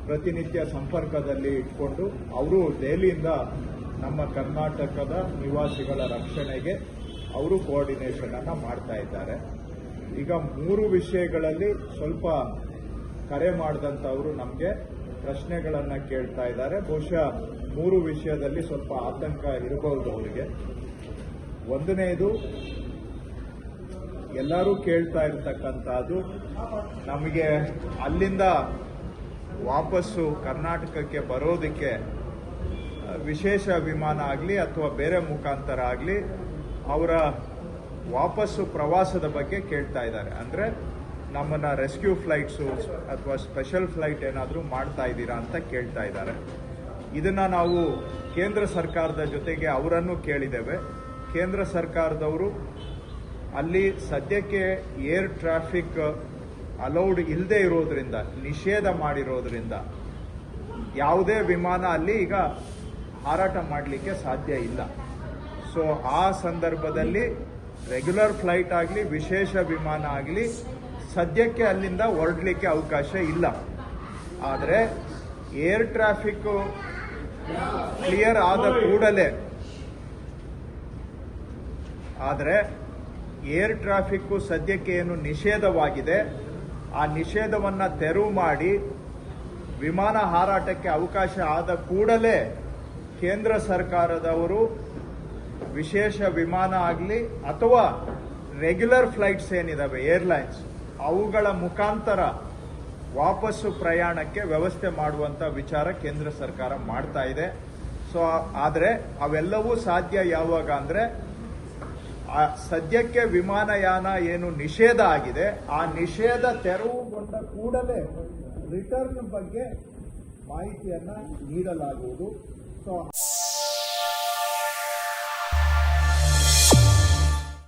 ಪ್ರತಿನಿತ್ಯ ಸಂಪರ್ಕದಲ್ಲಿ ಇಟ್ಕೊಂಡು ಅವರು ದೆಹಲಿಯಿಂದ ನಮ್ಮ ಕರ್ನಾಟಕದ ನಿವಾಸಿಗಳ ರಕ್ಷಣೆಗೆ ಅವರು ಕೋಆರ್ಡಿನೇಷನ್ ಅನ್ನು ಮಾಡ್ತಾ ಇದ್ದಾರೆ. ಈಗ 3 ವಿಷಯಗಳಲ್ಲಿ ಸ್ವಲ್ಪ ಕರೆ ಮಾಡಿದಂಥವರು ನಮಗೆ ಪ್ರಶ್ನೆಗಳನ್ನು ಕೇಳ್ತಾ ಇದ್ದಾರೆ. ಬಹುಶಃ 3 ವಿಷಯದಲ್ಲಿ ಸ್ವಲ್ಪ ಆತಂಕ ಇರಬಹುದು ಅವರಿಗೆ. ಒಂದನೇದು, ಎಲ್ಲರೂ ಕೇಳ್ತಾ ಇರತಕ್ಕಂಥದ್ದು, ನಮಗೆ ಅಲ್ಲಿಂದ ವಾಪಸ್ಸು ಕರ್ನಾಟಕಕ್ಕೆ ಬರೋದಕ್ಕೆ ವಿಶೇಷ ವಿಮಾನ ಆಗಲಿ ಅಥವಾ ಬೇರೆ ಮುಖಾಂತರ ಆಗಲಿ ಅವರ ವಾಪಸ್ಸು ಪ್ರವಾಸದ ಬಗ್ಗೆ ಕೇಳ್ತಾ ಇದ್ದಾರೆ. ಅಂದರೆ ನಮ್ಮನ್ನು ರೆಸ್ಕ್ಯೂ ಫ್ಲೈಟ್ಸು ಅಥವಾ ಸ್ಪೆಷಲ್ ಫ್ಲೈಟ್ ಏನಾದರೂ ಮಾಡ್ತಾ ಇದ್ದೀರಾ ಅಂತ ಕೇಳ್ತಾ ಇದ್ದಾರೆ. ಇದನ್ನು ನಾವು ಕೇಂದ್ರ ಸರ್ಕಾರದ ಜೊತೆಗೆ ಅವರನ್ನು ಕೇಳಿದ್ದೇವೆ. ಕೇಂದ್ರ ಸರ್ಕಾರದವರು ಅಲ್ಲಿ ಸದ್ಯಕ್ಕೆ ಏರ್ ಟ್ರಾಫಿಕ್ ಅಲೌಡ್ ಇಲ್ಲದೆ ಇರೋದ್ರಿಂದ, ನಿಷೇಧ ಮಾಡಿರೋದ್ರಿಂದ ಯಾವುದೇ ವಿಮಾನ ಅಲ್ಲಿ ಈಗ ಹಾರಾಟ ಮಾಡಲಿಕ್ಕೆ ಸಾಧ್ಯ ಇಲ್ಲ. ಸೊ ಆ ಸಂದರ್ಭದಲ್ಲಿ ರೆಗ್ಯುಲರ್ ಫ್ಲೈಟ್ ಆಗಲಿ ವಿಶೇಷ ವಿಮಾನ ಆಗಲಿ ಸದ್ಯಕ್ಕೆ ಅಲ್ಲಿಂದ ಹೊರಡಲಿಕ್ಕೆ ಅವಕಾಶ ಇಲ್ಲ. ಆದರೆ ಏರ್ ಟ್ರಾಫಿಕ್ ಕ್ಲಿಯರ್ ಆದ ಕೂಡಲೇ, ಏರ್ ಟ್ರಾಫಿಕ್ ಸದ್ಯಕ್ಕೆ ಏನು ನಿಷೇಧವಾಗಿದೆ ಆ ನಿಷೇಧವನ್ನು ತೆರವು ಮಾಡಿ ವಿಮಾನ ಹಾರಾಟಕ್ಕೆ ಅವಕಾಶ ಆದ ಕೂಡಲೇ ಕೇಂದ್ರ ಸರ್ಕಾರದವರು ವಿಶೇಷ ವಿಮಾನ ಆಗಲಿ ಅಥವಾ ರೆಗ್ಯುಲರ್ ಫ್ಲೈಟ್ಸ್ ಏನಿದಾವೆ ಏರ್ಲೈನ್ಸ್, ಅವುಗಳ ಮುಖಾಂತರ ವಾಪಸ್ಸು ಪ್ರಯಾಣಕ್ಕೆ ವ್ಯವಸ್ಥೆ ಮಾಡುವಂತ ವಿಚಾರ ಕೇಂದ್ರ ಸರ್ಕಾರ ಮಾಡ್ತಾ ಇದೆ. ಸೊ ಆದರೆ ಅವೆಲ್ಲವೂ ಸಾಧ್ಯ ಯಾವಾಗ ಅಂದರೆ ಸದ್ಯಕ್ಕೆ ವಿಮಾನಯಾನ ಏನು ನಿಷೇಧ ಆಗಿದೆ ಆ ನಿಷೇಧ ತೆರವುಗೊಂಡ ಕೂಡಲೇ ರಿಟರ್ನ್ ಬಗ್ಗೆ ಮಾಹಿತಿಯನ್ನ ನೀಡಲಾಗುವುದು. ಸೊ